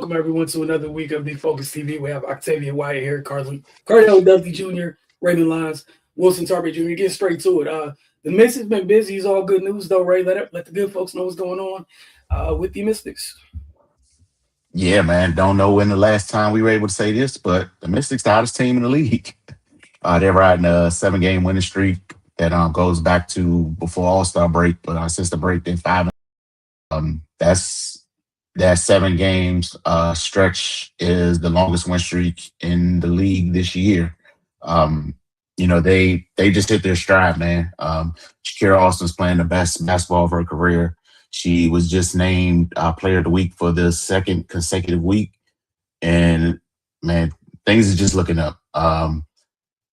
welcome everyone to another week of Big Focus TV. We have Octavia Wyatt here, Cardell Dudley Jr., Raymond Lyons, Wilson Tarby Jr. Get straight to it. The Mist has been busy. It's all good news, though, Ray. Let the good folks know what's going on with the Mystics. Yeah, man. Don't know when the last time we were able to say this, but the Mystics the hottest team in the league. They're riding a 7 game winning streak that goes back to before All Star break, but since the break, they're five. That's that 7 games stretch is the longest win streak in the league this year. Um, they just hit their stride, man. Shakira Austin's playing the best basketball of her career. She was just named Player of the Week for the second consecutive week, and man, things are just looking up.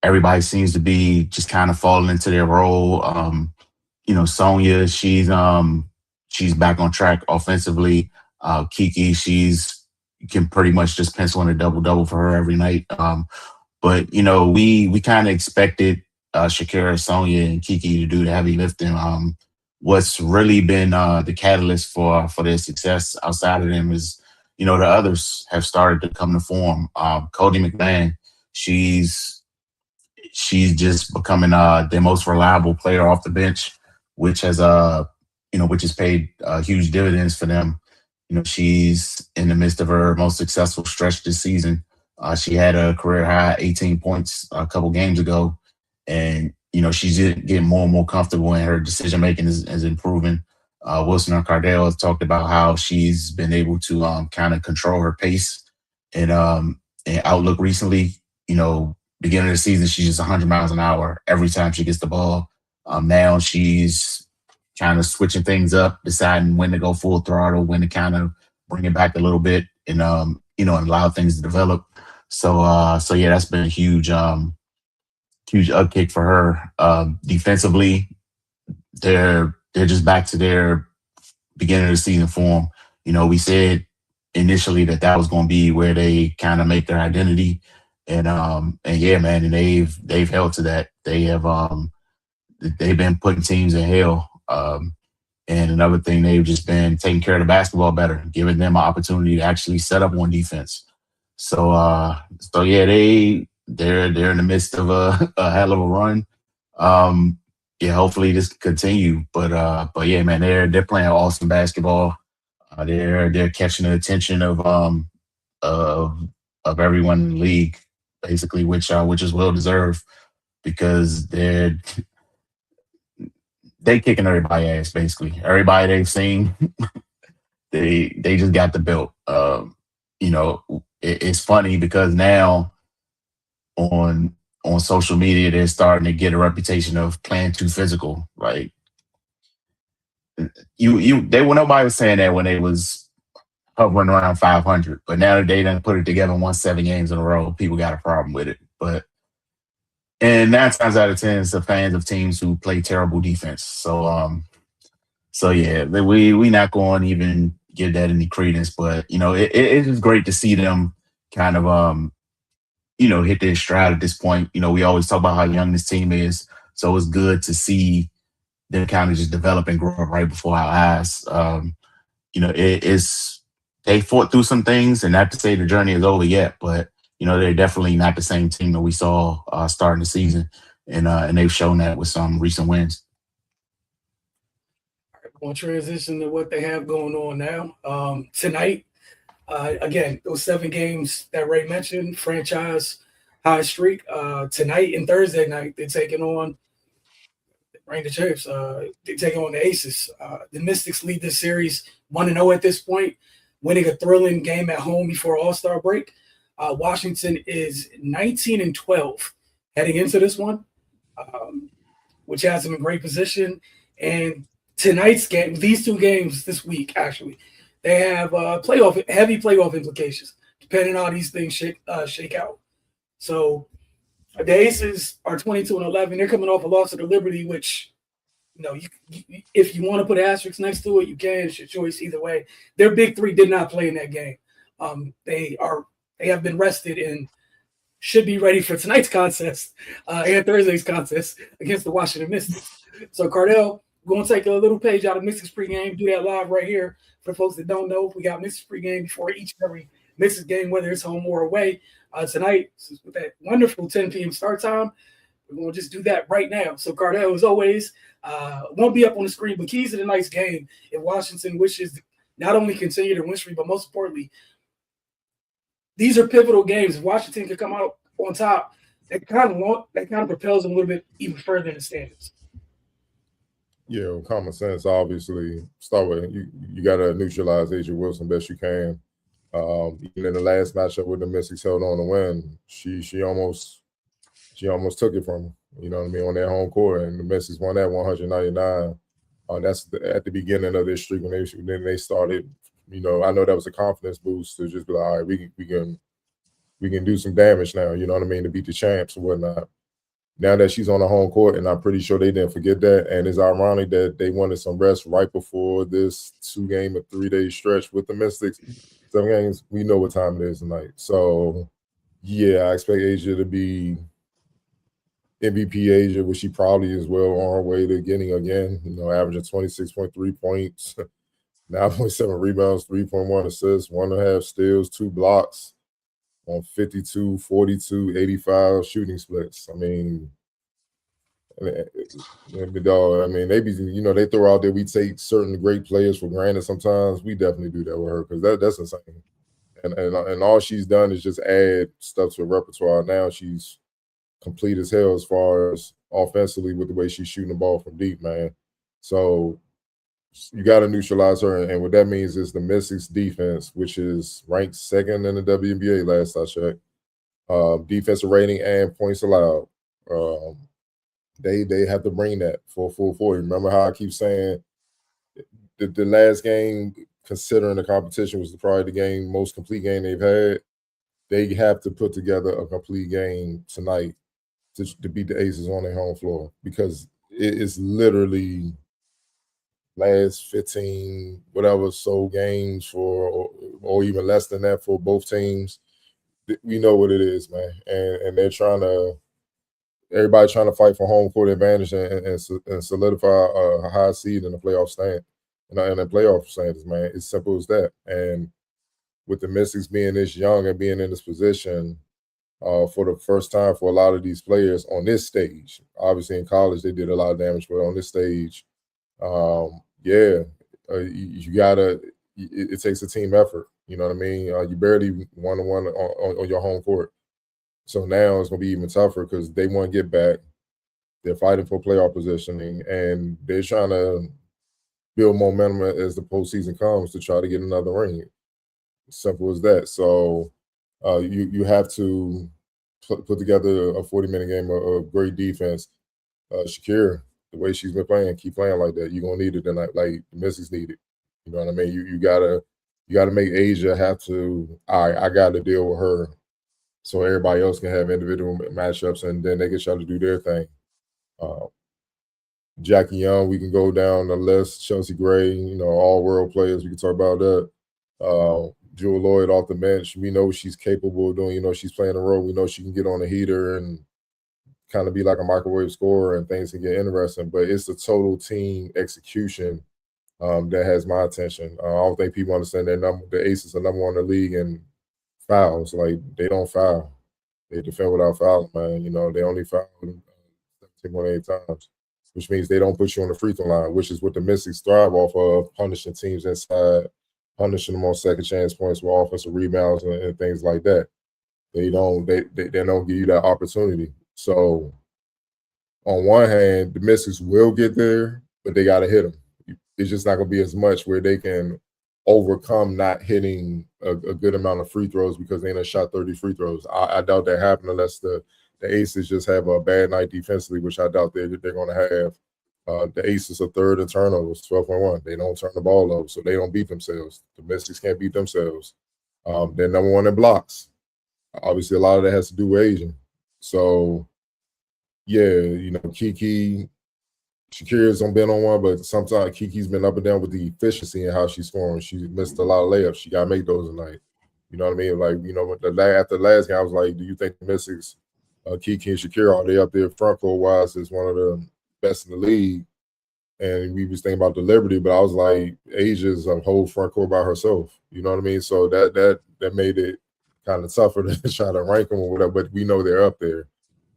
Everybody seems to be just kind of falling into their role. Sonya, she's back on track offensively. Kiki, she's can pretty much just pencil in a double double for her every night. But we kind of expected Shakira, Sonya, and Kiki to do the heavy lifting. What's really been the catalyst for their success outside of them is the others have started to come to form. Cody McMahon, she's just becoming their most reliable player off the bench, which has paid huge dividends for them. She's in the midst of her most successful stretch this season. She had a career high 18 points a couple games ago, and she's getting more and more comfortable, and her decision making is improving. Wilson and Cardell has talked about how she's been able to kind of control her pace and outlook recently. Beginning of the season, she's just 100 miles an hour every time she gets the ball. Now she's kind of switching things up, deciding when to go full throttle, when to kind of bring it back a little bit, and and allow things to develop. So yeah, that's been a huge upkick for her. Defensively, they're just back to their beginning of the season form. We said initially that was going to be where they kind of make their identity, and yeah, man, and they've held to that. They've been putting teams in hell. And another thing, they've just been taking care of the basketball better, giving them an opportunity to actually set up on defense. So yeah, they're in the midst of a hell of a run. Yeah, hopefully this can continue. But yeah, man, they're playing awesome basketball. They're catching the attention of everyone in the league, basically, which is well deserved because they kicking everybody ass, basically. Everybody they've seen, they just got the belt. It's funny because now on social media they're starting to get a reputation of playing too physical. Like nobody was saying that when they was hovering around 500, but now that they done put it together and won 7 games in a row, people got a problem with it. And 9 times out of 10, it's the fans of teams who play terrible defense. So yeah, we not going to even give that any credence. But it is great to see them kind of hit their stride at this point. We always talk about how young this team is, so it's good to see them kind of just develop and grow up right before our eyes. It's they fought through some things, and not to say the journey is over yet, but they're definitely not the same team that we saw starting the season, and they've shown that with some recent wins. We'll transition to what they have going on now. Tonight, again, those 7 games that Ray mentioned, franchise high streak. Tonight and Thursday night, they're taking on Rain the Chiefs. They're taking on the Aces. The Mystics lead this series 1-0 at this point, winning a thrilling game at home before All-Star break. Washington is 19-12 heading into this one, which has them in great position. And tonight's game, these 2 games this week, actually, they have heavy playoff implications, depending on how these things shake out. So the Aces are 22-11. They're coming off a loss to the Liberty, which, if you want to put an asterisk next to it, you can. It's your choice either way. Their big 3 did not play in that game. They have been rested and should be ready for tonight's contest and Thursday's contest against the Washington Mystics. So, Cardell, we're going to take a little page out of Mystics pregame, do that live right here. For folks that don't know, we got Mystics pregame before each and every Mystics game, whether it's home or away. Tonight, with that wonderful 10 p.m. start time, we're going to just do that right now. So, Cardell, as always, won't be up on the screen, but keys to the night's game. If Washington wishes not only continue their win streak, but most importantly, these are pivotal games. If Washington can come out on top, that kind of propels them a little bit even further in the standings. Yeah, well, common sense, obviously. Start with you got to neutralize A'ja Wilson best you can. Even in the last matchup with the Mystics held on to win, she almost took it from him. You know what I mean, on their home court, and the Mystics won that 199. That's at the beginning of their streak when they started. You know, I know that was a confidence boost to just be like, all right, we can do some damage now. You know what I mean, to beat the champs and whatnot. Now that she's on the home court, and I'm pretty sure they didn't forget that. And it's ironic that they wanted some rest right before this 2-game or 3-day stretch with the Mystics. 7 games, we know what time it is tonight. So, yeah, I expect A'ja to be MVP A'ja, which she probably is well on her way to getting again. You know, averaging 26.3 points, 9.7 rebounds, 3.1 assists, 1.5 steals, 2 blocks on 52, 42, 85 shooting splits. I mean, they be, you know, they throw out there, we take certain great players for granted sometimes. We definitely do that with her because that's insane. And all she's done is just add stuff to her repertoire. Now she's complete as hell as far as offensively with the way she's shooting the ball from deep, man. So you got to neutralize her. And what that means is the Mystics defense, which is ranked 2nd in the WNBA last I checked, defensive rating and points allowed. They have to bring that for a full 40. Remember how I keep saying the last game, considering the competition, was probably the most complete game they've had. They have to put together a complete game tonight to beat the Aces on their home floor, because it is literally last 15 whatever so games or even less than that for both teams. We know what it is, man, and they're everybody trying to fight for home court advantage and solidify a high seed in the playoff stand and the playoff standings, man. It's simple as that. And with the Mystics being this young and being in this position for the first time for a lot of these players on this stage, obviously in college they did a lot of damage, but on this stage, you gotta. It takes a team effort. You know what I mean? You barely 1-on-1 on your home court. So now it's going to be even tougher because they want to get back. They're fighting for playoff positioning, and they're trying to build momentum as the postseason comes to try to get another ring. Simple as that. So you have to put together a 40-minute game of great defense. Shakira, the way she's been playing, keep playing like that. You're going to need it tonight, like the Mystics need it. You know what I mean? You gotta make A'ja have to, all right, I got to deal with her, so everybody else can have individual matchups, and then they can try to do their thing. Jackie Young, we can go down the list. Chelsea Gray, you know, all world players. We can talk about that. Jewel Lloyd off the bench. We know what she's capable of doing. You know, she's playing a role. We know she can get on a heater and kind of be like a microwave scorer, and things can get interesting. But it's the total team execution that has my attention. I don't think people understand that the Aces are number 1 in the league in fouls. Like, they don't foul. They defend without fouling, man. You know, they only foul 17.8 times, which means they don't put you on the free throw line, which is what the Mystics thrive off of, punishing teams inside, punishing them on second chance points with offensive rebounds and things like that. They don't give you that opportunity. So on one hand, the Mystics will get there, but they got to hit them. It's just not going to be as much where they can overcome not hitting a good amount of free throws because they ain't shot 30 free throws. I doubt that happen unless the Aces just have a bad night defensively, which I doubt they're going to have. The Aces are 3rd in turnovers, 12.1. They don't turn the ball over, so they don't beat themselves. The Mystics can't beat themselves. They're number 1 in blocks. Obviously, a lot of that has to do with Asian. So, yeah, you know, Kiki, Shakira's been on one, but sometimes Kiki's been up and down with the efficiency and how she's scoring. She missed a lot of layups. She got to make those tonight. You know what I mean? Like, you know, after the last game, I was like, do you think the Mystics, Kiki and Shakira, are they up there front court wise as one of the best in the league? and we was thinking about the Liberty, but I was like, Asia's a whole front court by herself. You know what I mean? So that made it kind of tougher to try to rank them or whatever. But we know they're up there.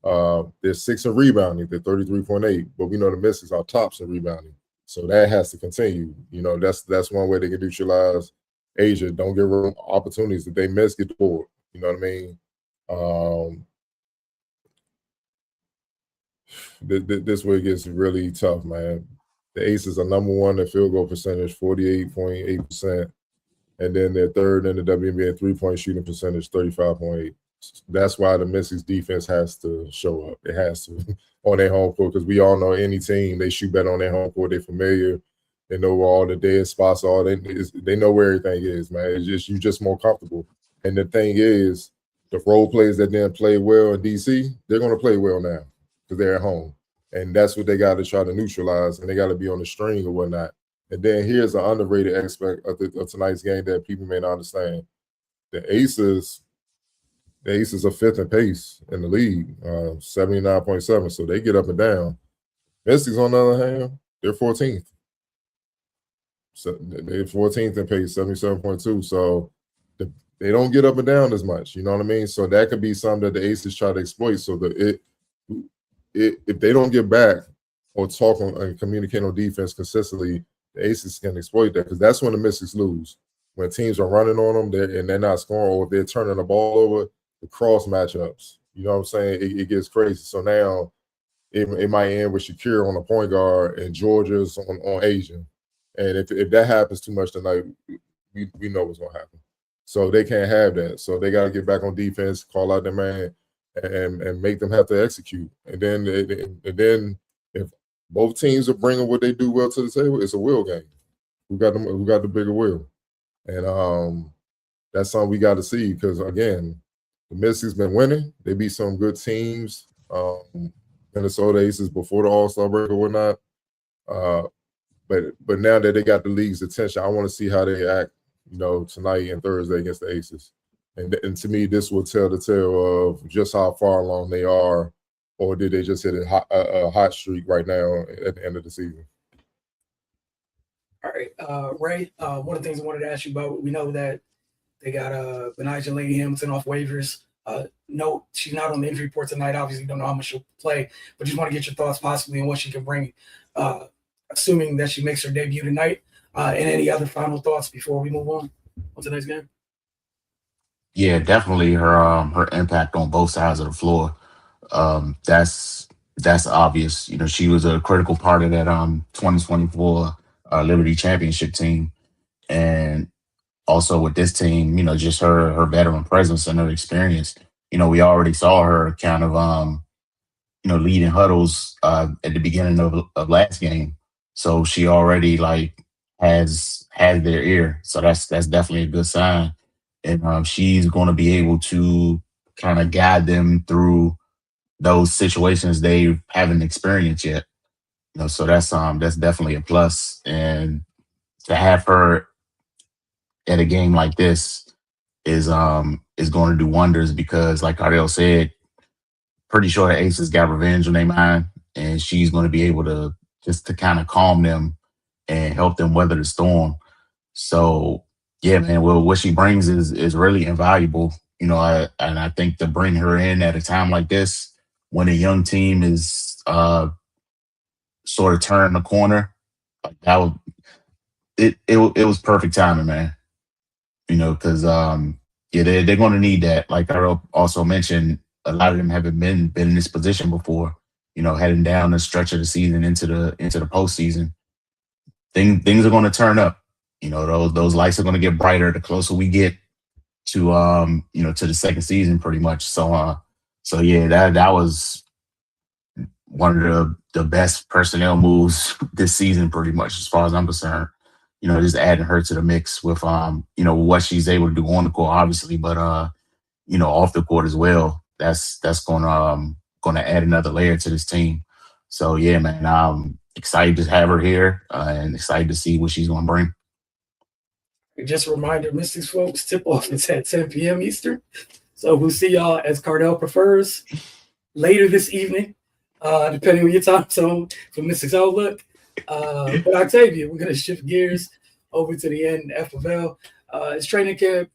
They're 6th in rebounding. They're 33.8. But we know the Mystics are tops in rebounding. So that has to continue. You know, that's one way they can neutralize Asia. Don't give them opportunities that they miss, get the board. You know what I mean? This way it gets really tough, man. The Aces are number 1 in field goal percentage, 48.8%. And then they're 3rd in the WNBA three-point shooting percentage, 35.8. That's why the Mystics defense has to show up. It has to on their home court, because we all know any team, they shoot better on their home court. They're familiar. They know where all the dead spots are. They know where everything is, man. It's just you're just more comfortable. And the thing is, the role players that didn't play well in DC, they're going to play well now because they're at home. And that's what they got to try to neutralize, and they got to be on the string or whatnot. And then here's an underrated aspect of tonight's game that people may not understand. The Aces are 5th in pace in the league, 79.7. So they get up and down. Mystics, on the other hand, they're 14th. So they're 14th in pace, 77.2. So they don't get up and down as much. You know what I mean? So that could be something that the Aces try to exploit. So that if they don't get back or talk on and communicate on defense consistently, the Aces can exploit that, because that's when the Mystics lose. When teams are running on them and they're not scoring, or if they're turning the ball over, the cross matchups. You know what I'm saying? It gets crazy. So now it might end with Shakira on the point guard and Georgia's on Asia. And if that happens too much tonight, we know what's going to happen. So they can't have that. So they got to get back on defense, call out their man, and make them have to execute. And then if both teams are bringing what they do well to the table, it's a will game. Who got the bigger will? And that's something we got to see, because, again, the Mystics been winning. They beat some good teams, Minnesota Aces before the All-Star break or whatnot. But now that they got the league's attention, I want to see how they act, tonight and Thursday against the Aces. And to me, this will tell the tale of just how far along they are, or did they just hit a hot streak right now at the end of the season? All right, Ray, one of the things I wanted to ask you about, we know that they got Benijah Lady Hamilton off waivers. No, she's not on the injury report tonight. Obviously, don't know how much she'll play, but just want to get your thoughts possibly on what she can bring, assuming that she makes her debut tonight, and any other final thoughts before we move on tonight's game. Yeah, definitely her impact on both sides of the floor. That's obvious. She was a critical part of that 2024 Liberty Championship team, and also with this team, just her veteran presence and her experience. We already saw her kind of leading huddles at the beginning of last game, so she already has their ear. So that's definitely a good sign. And she's going to be able to kind of guide them through those situations they haven't experienced yet. So that's definitely a plus. And to have her at a game like this is going to do wonders, because, like Ardell said, pretty sure the Aces got revenge on their mind, and she's going to be able to just to kind of calm them and help them weather the storm. So. Yeah, man. Well, what she brings is really invaluable, and I think to bring her in at a time like this, when a young team is sort of turning the corner, it was perfect timing, man. Because they're going to need that. Like I also mentioned, a lot of them haven't been in this position before. Heading down the stretch of the season into the postseason, things are going to turn up. Those lights are going to get brighter the closer we get to to the second season, pretty much. So yeah, that was one of the best personnel moves this season, pretty much, as far as I'm concerned. Just adding her to the mix with what she's able to do on the court, obviously, but off the court as well. That's gonna add another layer to this team. So yeah, man, I'm excited to have her here and excited to see what she's gonna bring. Just a reminder, Mystics folks, tip-off is at 10 p.m. Eastern. So we'll see y'all, as Cardell prefers, later this evening, depending on your time zone for Mystics Outlook. But Octavia, we're going to shift gears over to the NFL. It's training camp,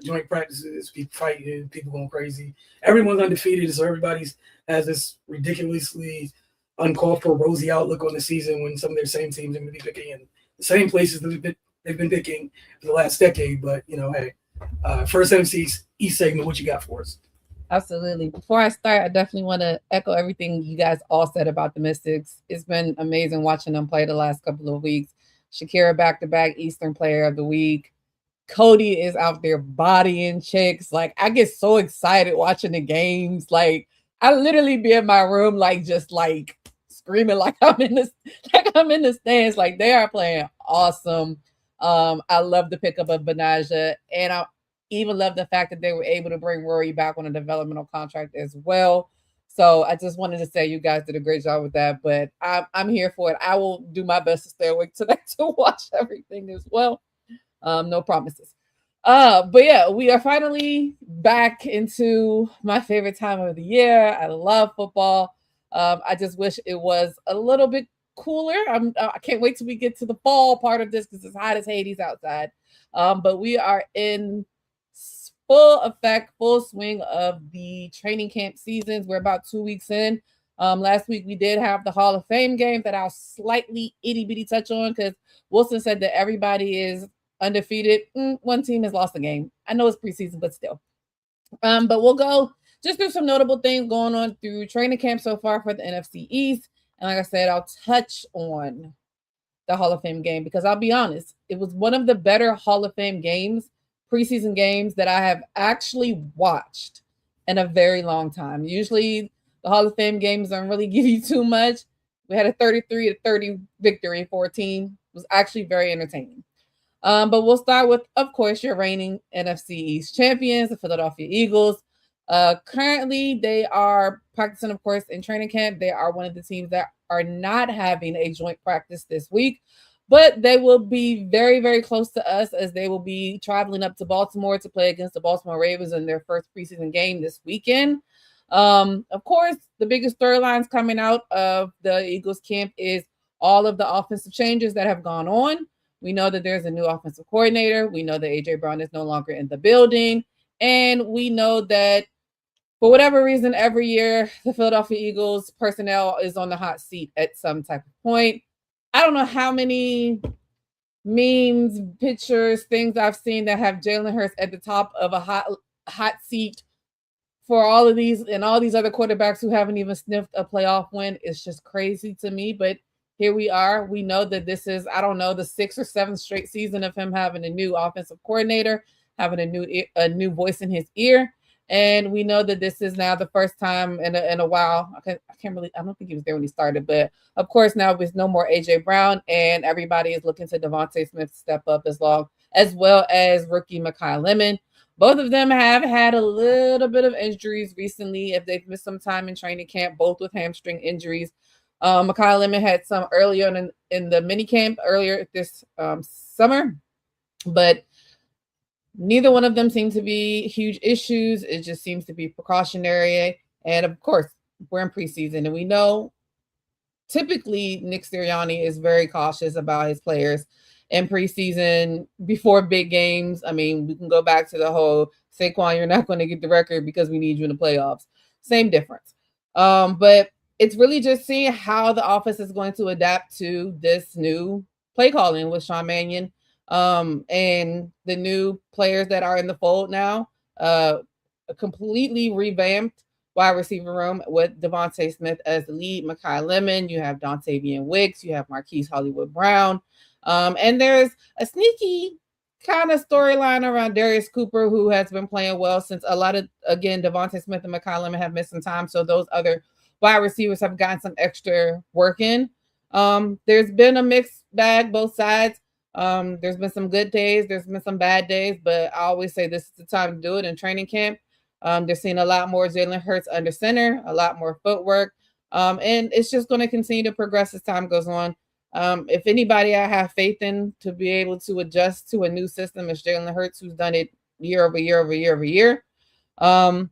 joint practices, people fighting, people going crazy. Everyone's undefeated, so everybody's has this ridiculously uncalled for rosy outlook on the season when some of their same teams are going to be picking in the same places that they've been picking for the last decade. But, hey, first MC East segment, what you got for us? Absolutely. Before I start, I definitely want to echo everything you guys all said about the Mystics. It's been amazing watching them play the last couple of weeks. Shakira back-to-back Eastern Player of the Week. Cody is out there bodying chicks. Like, I get so excited watching the games. Like, I literally be in my room, like, just like screaming like I'm in the stands. Like, they are playing awesome. I love the pickup of Benaja, and I even love the fact that they were able to bring Rory back on a developmental contract as well. So I just wanted to say you guys did a great job with that, but I'm here for it. I will do my best to stay awake tonight to watch everything as well. No promises. But yeah, we are finally back into my favorite time of the year. I love football. I just wish it was a little bit cooler. I can't wait till we get to the fall part of this because it's hot as Hades outside. But we are in full effect, full swing of the training camp seasons. We're about 2 weeks in. Last week we did have the Hall of Fame game that I'll slightly itty bitty touch on because Wilson said that everybody is undefeated. One team has lost a game. I know it's preseason, but still. But we'll go just through some notable things going on through training camp so far for the NFC East. And like I said, I'll touch on the Hall of Fame game because I'll be honest, it was one of the better Hall of Fame games, preseason games that I have actually watched in a very long time. Usually the Hall of Fame games don't really give you too much. We had a 33-30 victory for a team. It was actually very entertaining. But we'll start with, of course, your reigning NFC East champions, the Philadelphia Eagles. Currently, they are practicing, of course, in training camp. They are one of the teams that are not having a joint practice this week, but they will be very, very close to us as they will be traveling up to Baltimore to play against the Baltimore Ravens in their first preseason game this weekend. Of course, the biggest storylines coming out of the Eagles camp is all of the offensive changes that have gone on. We know that there's a new offensive coordinator. We know that A.J. Brown is no longer in the building. And we know that for whatever reason, every year, the Philadelphia Eagles personnel is on the hot seat at some type of point. I don't know how many memes, pictures, things I've seen that have Jalen Hurts at the top of a hot seat for all of these and all these other quarterbacks who haven't even sniffed a playoff win. It's just crazy to me. But here we are. We know that this is, I don't know, the 6th or 7th straight season of him having a new offensive coordinator, having a new voice in his ear. And we know that this is now the first time in a while. I don't think he was there when he started, but of course now with no more A.J. Brown and everybody is looking to Devontae Smith to step up as well as rookie Mekhi Lemon. Both of them have had a little bit of injuries recently if they've missed some time in training camp, both with hamstring injuries. Mekhi Lemon had some earlier in the mini camp earlier this summer, but neither one of them seem to be huge issues. It just seems to be precautionary. And of course, we're in preseason, and we know typically Nick Sirianni is very cautious about his players in preseason before big games. I mean, we can go back to the whole Saquon, you're not going to get the record because we need you in the playoffs. Same difference. But it's really just seeing how the offense is going to adapt to this new play calling with Sean Mannion. And the new players that are in the fold now, a completely revamped wide receiver room with Devontae Smith as the lead, Mekhi Lemon, you have Dontavian Wicks, you have Marquise Hollywood Brown, and there's a sneaky kind of storyline around Darius Cooper, who has been playing well since Devontae Smith and Mekhi Lemon have missed some time, so those other wide receivers have gotten some extra work in. There's been a mixed bag, both sides. There's been some good days, there's been some bad days, but I always say this is the time to do it in training camp. They're seeing a lot more Jalen Hurts under center, a lot more footwork, and it's just going to continue to progress as time goes on. If anybody I have faith in to be able to adjust to a new system is Jalen Hurts, who's done it year over year over year over year. On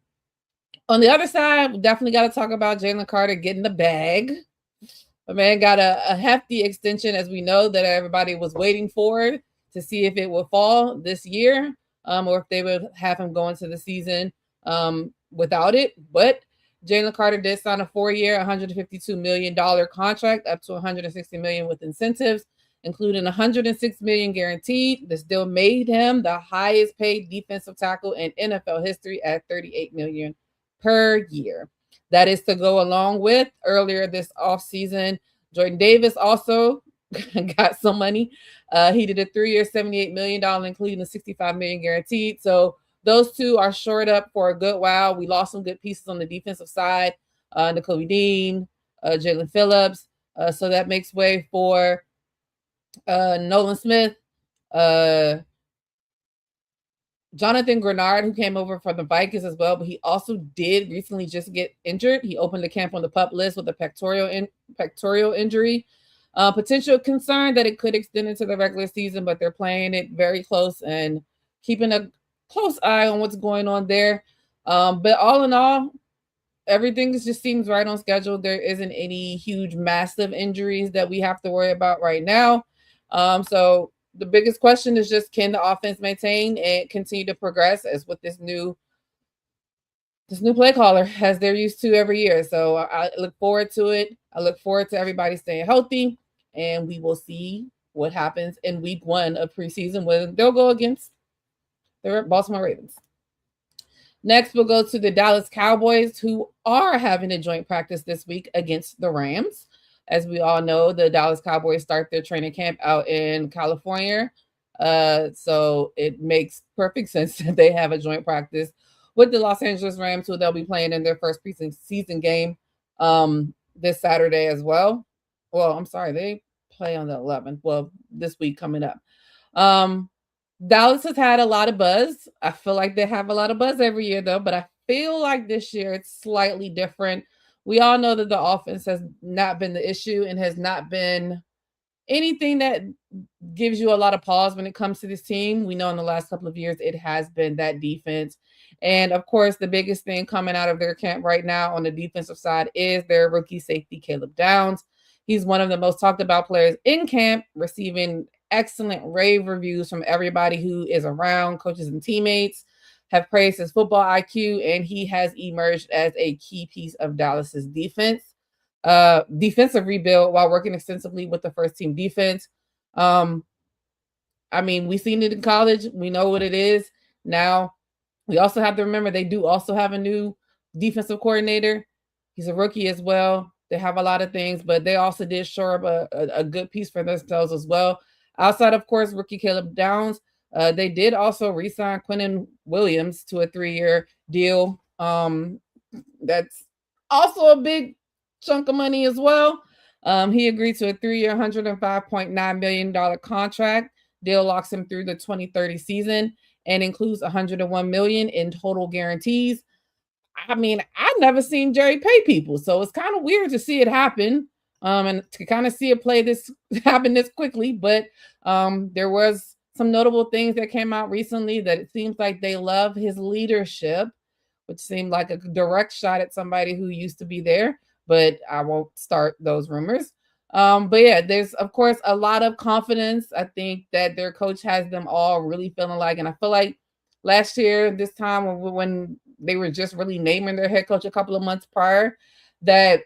the other side, we definitely got to talk about Jalen Carter getting the bag. My man got a hefty extension, as we know, that everybody was waiting for to see if it would fall this year, or if they would have him go into the season without it. But Jalen Carter did sign a 4-year, $152 million contract, up to $160 million with incentives, including $106 million guaranteed. This deal made him the highest paid defensive tackle in NFL history at $38 million per year. That is to go along with earlier this offseason. Jordan Davis also got some money. He did a 3-year, $78 million, including a $65 million guaranteed. So those two are shored up for a good while. We lost some good pieces on the defensive side. Nakobe Dean, Jalen Phillips. So that makes way for Nolan Smith, Jonathan Grenard, who came over from the Vikings as well, but he also did recently just get injured. He opened the camp on the PUP list with a pectoral injury. Potential concern that it could extend into the regular season, but they're playing it very close and keeping a close eye on what's going on there. But all in all, everything just seems right on schedule. There isn't any huge, massive injuries that we have to worry about right now. So the biggest question is just, can the offense maintain and continue to progress as with this new play caller, as they're used to every year. So I look forward to it. I look forward to everybody staying healthy, and we will see what happens in week 1 of preseason when they'll go against the Baltimore Ravens. Next, we'll go to the Dallas Cowboys, who are having a joint practice this week against the Rams. As we all know, the Dallas Cowboys start their training camp out in California. So it makes perfect sense that they have a joint practice with the Los Angeles Rams, who they'll be playing in their first preseason game this Saturday as well. Well, I'm sorry, they play on the 11th. Well, this week coming up. Dallas has had a lot of buzz. I feel like they have a lot of buzz every year, though, but I feel like this year it's slightly different. We all know that the offense has not been the issue and has not been anything that gives you a lot of pause when it comes to this team. We know in the last couple of years it has been that defense. And, of course, the biggest thing coming out of their camp right now on the defensive side is their rookie safety, Caleb Downs. He's one of the most talked about players in camp, receiving excellent rave reviews from everybody who is around. Coaches and teammates have praised his football IQ, and he has emerged as a key piece of Dallas's defensive rebuild while working extensively with the first team defense. I mean, we've seen it in college. We know what it is. Now, we also have to remember they do also have a new defensive coordinator. He's a rookie as well. They have a lot of things, but they also did shore up a good piece for themselves as well. Outside, of course, rookie Caleb Downs, they did also re-sign Quinnen Williams to a 3-year deal. That's also a big chunk of money as well. He agreed to a 3-year, $105.9 million contract. Deal locks him through the 2030 season and includes $101 million in total guarantees. I mean, I've never seen Jerry pay people, so it's kind of weird to see it happen. And to kind of see it happen this quickly, but there was some notable things that came out recently that it seems like they love his leadership, which seemed like a direct shot at somebody who used to be there, but I won't start those rumors. But yeah, there's of course a lot of confidence. I think that their coach has them all really feeling like, and I feel like last year, this time when they were just really naming their head coach a couple of months prior, that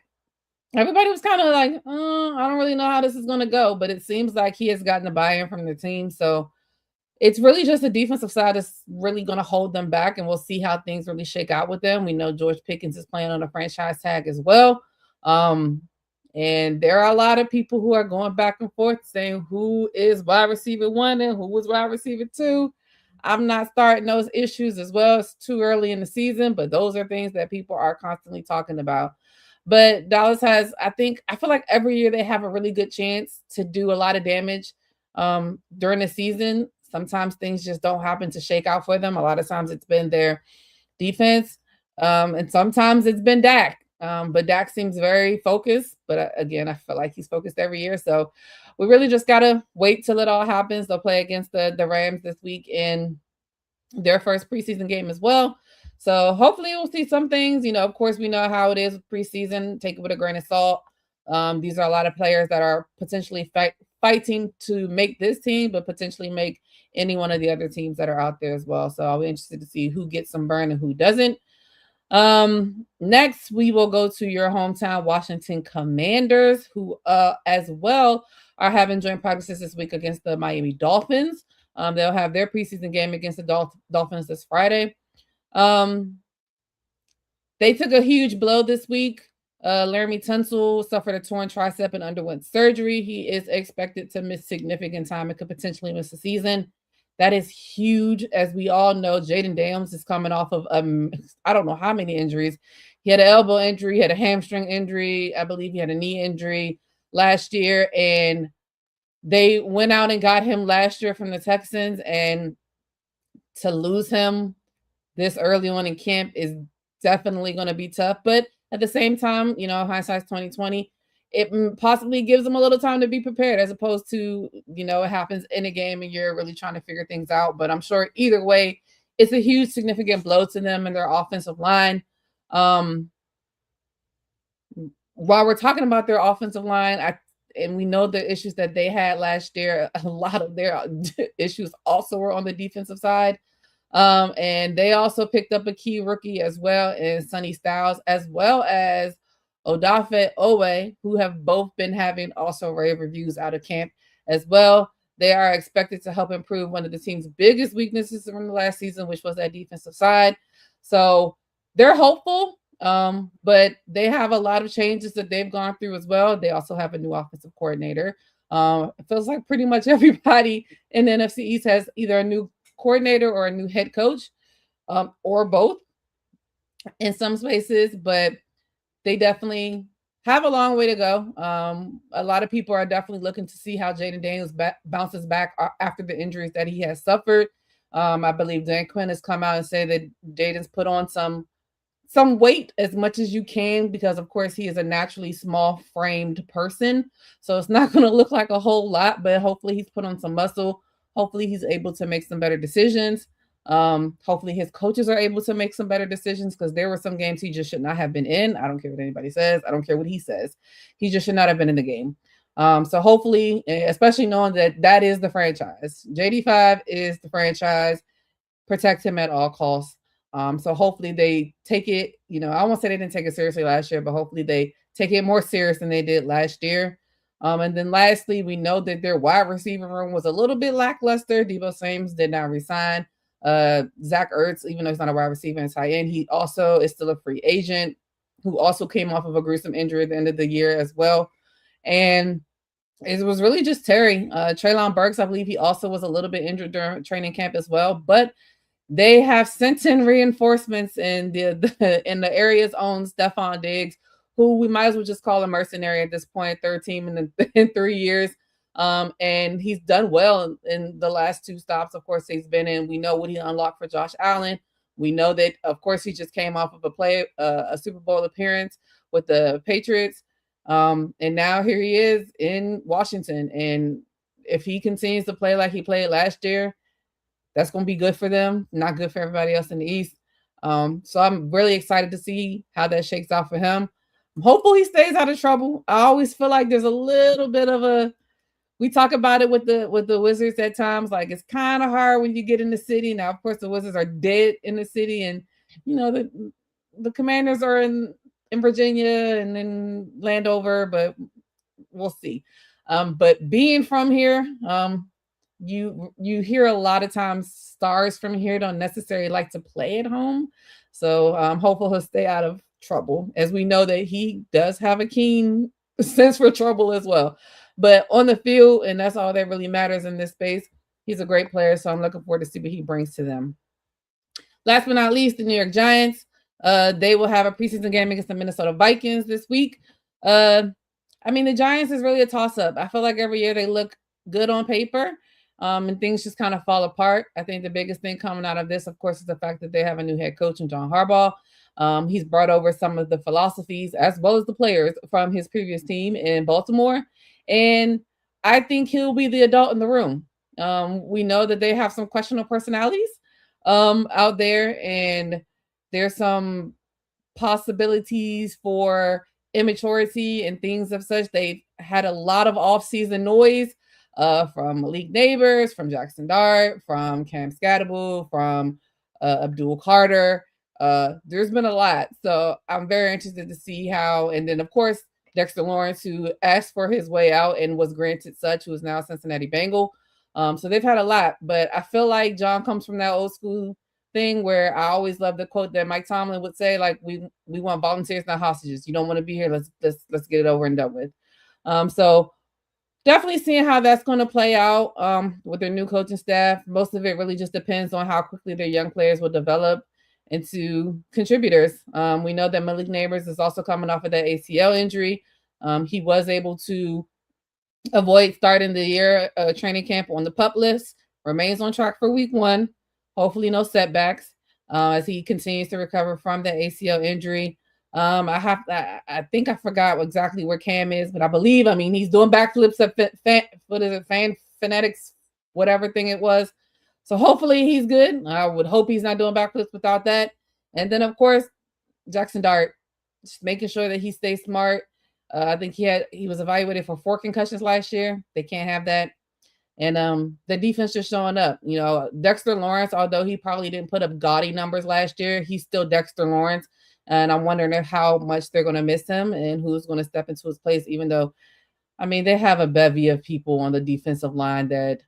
everybody was kind of like, I don't really know how this is going to go, but it seems like he has gotten a buy-in from the team. So it's really just the defensive side that's really going to hold them back, and we'll see how things really shake out with them. We know George Pickens is playing on a franchise tag as well. And there are a lot of people who are going back and forth saying who is wide receiver 1 and who was wide receiver 2. I'm not starting those issues as well. It's too early in the season, but those are things that people are constantly talking about. But Dallas has, I feel like every year they have a really good chance to do a lot of damage during the season. Sometimes things just don't happen to shake out for them. A lot of times it's been their defense, and sometimes it's been Dak. But Dak seems very focused. But again, I feel like he's focused every year. So we really just got to wait till it all happens. They'll play against the Rams this week in their first preseason game as well. So hopefully we'll see some things. You know, of course, we know how it is with preseason. Take it with a grain of salt. These are a lot of players that are potentially fighting to make this team, but potentially make any one of the other teams that are out there as well. So I'll be interested to see who gets some burn and who doesn't. Next, we will go to your hometown Washington Commanders, who as well are having joint practices this week against the Miami Dolphins. They'll have their preseason game against the Dolphins this Friday. They took a huge blow this week. Laramie Tunsil suffered a torn tricep and underwent surgery. He is expected to miss significant time and could potentially miss the season. That is huge. As we all know, Jaden Daniels is coming off of, I don't know how many injuries. He had an elbow injury, he had a hamstring injury. I believe he had a knee injury last year. And they went out and got him last year from the Texans. And to lose him this early on in camp is definitely going to be tough. But at the same time, hindsight's 2020. It possibly gives them a little time to be prepared, as opposed to, it happens in a game and you're really trying to figure things out. But I'm sure either way, it's a huge, significant blow to them and their offensive line. While we're talking about their offensive line, and we know the issues that they had last year, a lot of their issues also were on the defensive side. And they also picked up a key rookie as well in Sonny Styles, as well as Odafe Owe, who have both been having also rave reviews out of camp as well. They are expected to help improve one of the team's biggest weaknesses from the last season, which was that defensive side. So they're hopeful, but they have a lot of changes that they've gone through as well. They also have a new offensive coordinator. It feels like pretty much everybody in the NFC East has either a new coordinator or a new head coach, or both in some spaces, but they definitely have a long way to go. A lot of people are definitely looking to see how Jaden Daniels bounces back after the injuries that he has suffered. I believe Dan Quinn has come out and said that Jaden's put on some weight as much as you can, because of course he is a naturally small framed person. So it's not going to look like a whole lot, but hopefully he's put on some muscle. Hopefully he's able to make some better decisions. Hopefully his coaches are able to make some better decisions, because there were some games he just should not have been in. I don't care what anybody says. I don't care what he says. He just should not have been in the game. So hopefully, especially knowing that is the franchise. JD5 is the franchise. Protect him at all costs. So hopefully they take it, I won't say they didn't take it seriously last year, but hopefully they take it more serious than they did last year. And then lastly, we know that their wide receiver room was a little bit lackluster. Debo Samuels did not resign. Zach Ertz, even though he's not a wide receiver and tight end, he also is still a free agent, who also came off of a gruesome injury at the end of the year as well. And it was really just Terry. Treylon Burks, I believe he also was a little bit injured during training camp as well. But they have sent in reinforcements in the area's own Stephon Diggs, who we might as well just call a mercenary at this point, third team in 3 years. And he's done well in the last two stops, of course, he's been in. We know what he unlocked for Josh Allen. We know that, of course, he just came off of a Super Bowl appearance with the Patriots. And now here he is in Washington. And if he continues to play like he played last year, that's going to be good for them, not good for everybody else in the East. So I'm really excited to see how that shakes out for him. I'm hopeful he stays out of trouble. I always feel like there's a little bit of we talk about it with the Wizards at times. Like, it's kind of hard when you get in the city. Now, of course, the Wizards are dead in the city, and the Commanders are in Virginia and then Landover, but we'll see. But being from here, you hear a lot of times stars from here don't necessarily like to play at home. So I'm hopeful he'll stay out of trouble, as we know that he does have a keen sense for trouble as well. But on the field, and that's all that really matters in this space, he's a great player. So I'm looking forward to see what he brings to them. Last but not least, the New York Giants. They will have a preseason game against the Minnesota Vikings this week. The Giants is really a toss-up. I feel like every year they look good on paper, and things just kind of fall apart. I think the biggest thing coming out of this, of course, is the fact that they have a new head coach in John Harbaugh. He's brought over some of the philosophies as well as the players from his previous team in Baltimore. And I think he'll be the adult in the room. We know that they have some questionable personalities out there, and there's some possibilities for immaturity and things of such. They've had a lot of offseason noise from Malik Neighbors, from Jackson Dart, from Cam Scatterbull, from Abdul Carter. There's been a lot. So I'm very interested to see how, and then of course, Dexter Lawrence, who asked for his way out and was granted such, who is now a Cincinnati Bengal. So they've had a lot, but I feel like John comes from that old school thing where I always love the quote that Mike Tomlin would say, like, we want volunteers, not hostages. You don't want to be here. Let's get it over and done with. So definitely seeing how that's going to play out with their new coaching staff. Most of it really just depends on how quickly their young players will develop into contributors. We know that Malik Neighbors is also coming off of that ACL injury. He was able to avoid starting the year training camp on the PUP list, remains on track for week 1. Hopefully no setbacks as he continues to recover from the ACL injury. I think I forgot exactly where Cam is, but he's doing backflips at Fan Fanatics, whatever thing it was. So hopefully he's good. I would hope he's not doing backflips without that. And then of course, Jackson Dart, just making sure that he stays smart. I think he was evaluated for 4 concussions last year. They can't have that. And the defense just showing up. You know, Dexter Lawrence, although he probably didn't put up gaudy numbers last year, he's still Dexter Lawrence. And I'm wondering how much they're going to miss him and who's going to step into his place, even though, they have a bevy of people on the defensive line that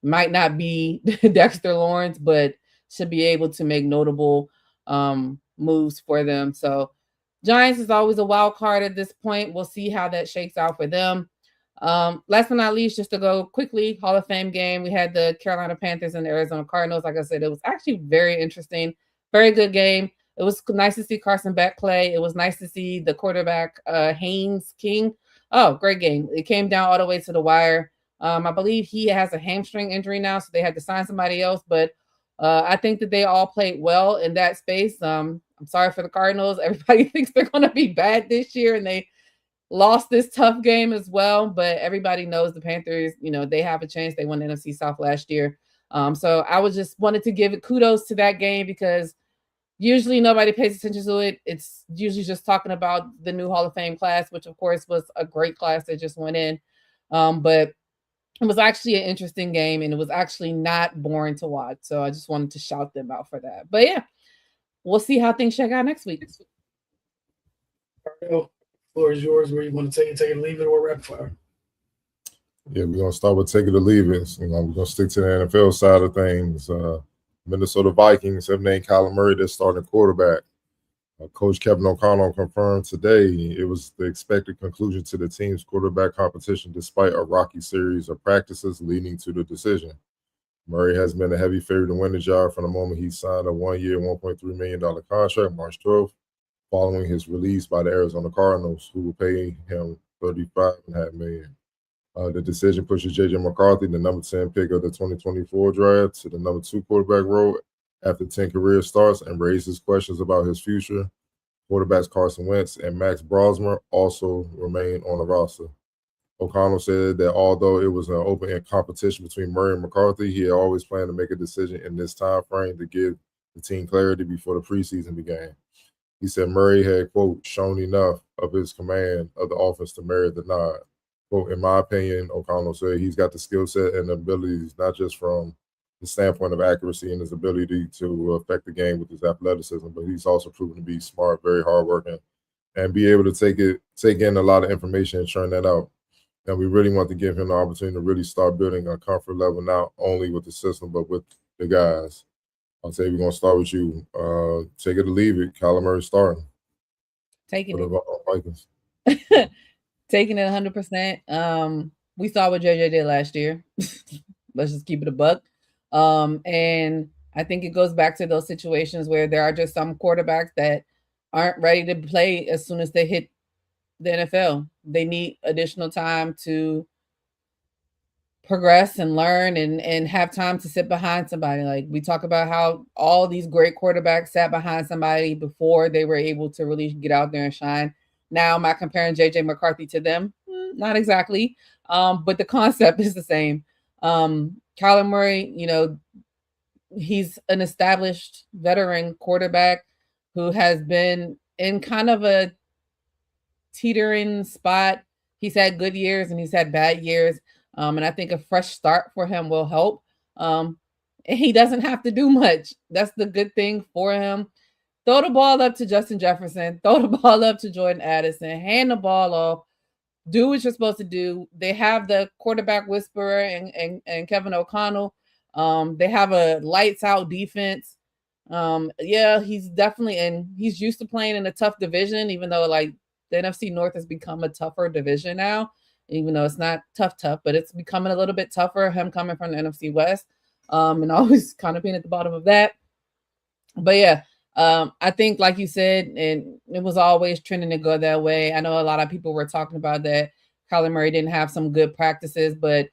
might not be Dexter Lawrence, but should be able to make notable moves for them. So Giants is always a wild card at this point. We'll see how that shakes out for them. Last but not least, just to go quickly, Hall of Fame game. We had the Carolina Panthers and the Arizona Cardinals. Like I said, it was actually very interesting. Very good game. It was nice to see Carson Beck play. It was nice to see the quarterback, Haynes King. Oh, great game. It came down all the way to the wire. I believe he has a hamstring injury now, so they had to sign somebody else. But I think that they all played well in that space. I'm sorry for the Cardinals. Everybody thinks they're going to be bad this year, and they lost this tough game as well. But everybody knows the Panthers, they have a chance. They won the NFC South last year. So I just wanted to give it kudos to that game because usually nobody pays attention to it. It's usually just talking about the new Hall of Fame class, which of course was a great class that just went in. But it was actually an interesting game, and it was actually not boring to watch. So I just wanted to shout them out for that. But yeah, we'll see how things check out next week. Floor is yours. Where you want to take it, leave it, or rapid fire? Yeah, we're gonna start with take it or leave it. We're gonna stick to the NFL side of things. Minnesota Vikings have named Kyler Murray their starting quarterback. Coach Kevin O'Connell confirmed today it was the expected conclusion to the team's quarterback competition despite a rocky series of practices leading to the decision. Murray has been a heavy favorite to win the job from the moment he signed a 1-year, $1.3 million contract March 12th, following his release by the Arizona Cardinals, who will pay him $35.5 million. The decision pushes J.J. McCarthy, the number 10 pick of the 2024 draft, to the number 2 quarterback role after 10 career starts and raises questions about his future. Quarterbacks Carson Wentz and Max Brosmer also remain on the roster. O'Connell said that although it was an open competition between Murray and McCarthy, he had always planned to make a decision in this time frame to give the team clarity before the preseason began. He said Murray had, quote, shown enough of his command of the offense to merit the nod. Quote, in my opinion, O'Connell said he's got the skill set and the abilities, not just from the standpoint of accuracy and his ability to affect the game with his athleticism, but he's also proven to be smart, very hardworking, and be able to take in a lot of information and churn that out. And we really want to give him the opportunity to really start building a comfort level, not only with the system, but with the guys. I'll say we're going to start with you. Take it or leave it. Kyler Murray starting. Taking it. Vikings. Taking it 100%. We saw what JJ did last year. Let's just keep it a buck. And I think it goes back to those situations where there are just some quarterbacks that aren't ready to play as soon as they hit the NFL. They need additional time to progress and learn and have time to sit behind somebody. Like we talk about how all these great quarterbacks sat behind somebody before they were able to really get out there and shine. Now, am I comparing JJ McCarthy to them? Not exactly. But the concept is the same. Kyler Murray, he's an established veteran quarterback who has been in kind of a teetering spot. He's had good years and he's had bad years. And I think a fresh start for him will help. And he doesn't have to do much. That's the good thing for him. Throw the ball up to Justin Jefferson. Throw the ball up to Jordan Addison. Hand the ball off. Do what you're supposed to do. They have the quarterback whisperer and Kevin O'Connell. They have a lights out defense. Yeah, he's definitely, and he's used to playing in a tough division, even though like the NFC North has become a tougher division now, even though it's not tough, but it's becoming a little bit tougher, him coming from the NFC West, and always kind of being at the bottom of that. But yeah, I think, like you said, and it was always trending to go that way. I know a lot of people were talking about that Kyler Murray didn't have some good practices, but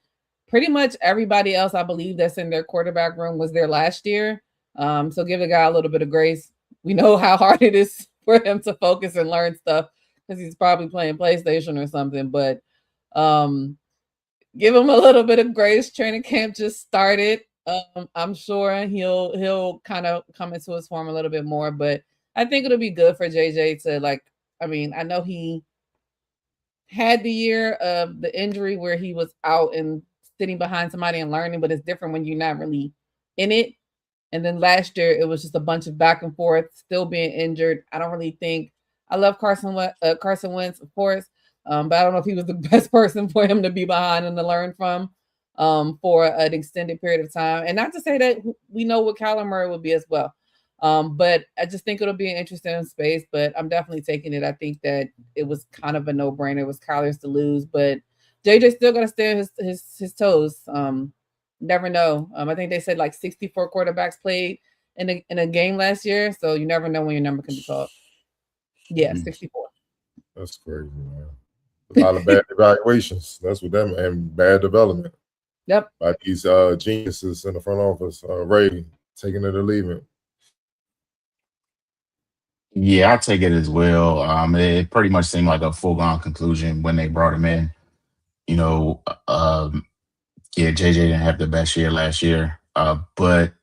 pretty much everybody else, I believe, that's in their quarterback room was there last year. So give the guy a little bit of grace. We know how hard it is for him to focus and learn stuff because he's probably playing PlayStation or something. But give him a little bit of grace. Training camp just started. I'm sure he'll kind of come into his form a little bit more, but I think it'll be good for JJ to I know he had the year of the injury where he was out and sitting behind somebody and learning, but it's different when you're not really in it. And then last year it was just a bunch of back and forth, still being injured. I don't really think I love Carson Wentz, of course, but I don't know if he was the best person for him to be behind and to learn from. For an extended period of time. And not to say that we know what Kyler Murray will be as well. But I just think it'll be an interesting space, but I'm definitely taking it. I think that it was kind of a no-brainer. It was Kyler's to lose, but JJ still got to stay on his toes. Never know. I think they said like 64 quarterbacks played in a game last year, so you never know when your number can be called. Yeah, 64. That's crazy, man. A lot of bad evaluations. That's what that meant. Bad development. Yep. By these geniuses in the front office, Ray, taking it or leaving it. Yeah, I take it as well. It pretty much seemed like a foregone conclusion when they brought him in. Yeah, JJ didn't have the best year last year, but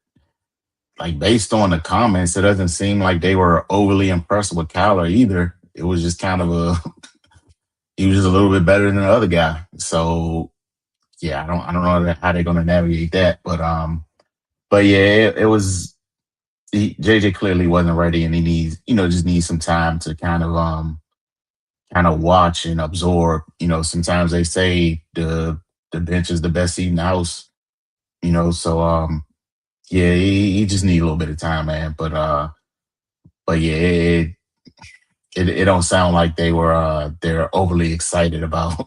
like based on the comments, it doesn't seem like they were overly impressed with Kyler either. It was just kind of he was just a little bit better than the other guy. So yeah, I don't know how they're gonna navigate that, but yeah, it was. JJ clearly wasn't ready, and he needs some time to kind of watch and absorb. Sometimes they say the bench is the best seat in the house. So yeah, he just need a little bit of time, man. But yeah, it don't sound like they're overly excited about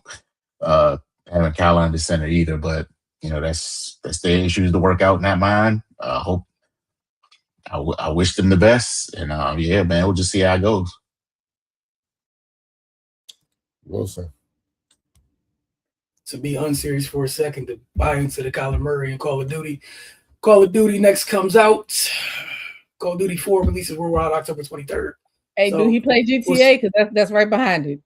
having Kyler under center either. But that's their issues to work out, not mine. I wish them the best, and yeah, man, we'll just see how it goes. Wilson. To be unserious for a second, to buy into the Kyler Murray and Call of Duty. Call of Duty next comes out. Call of Duty 4 releases worldwide October 23rd. Hey, do he play GTA? Because that's right behind it.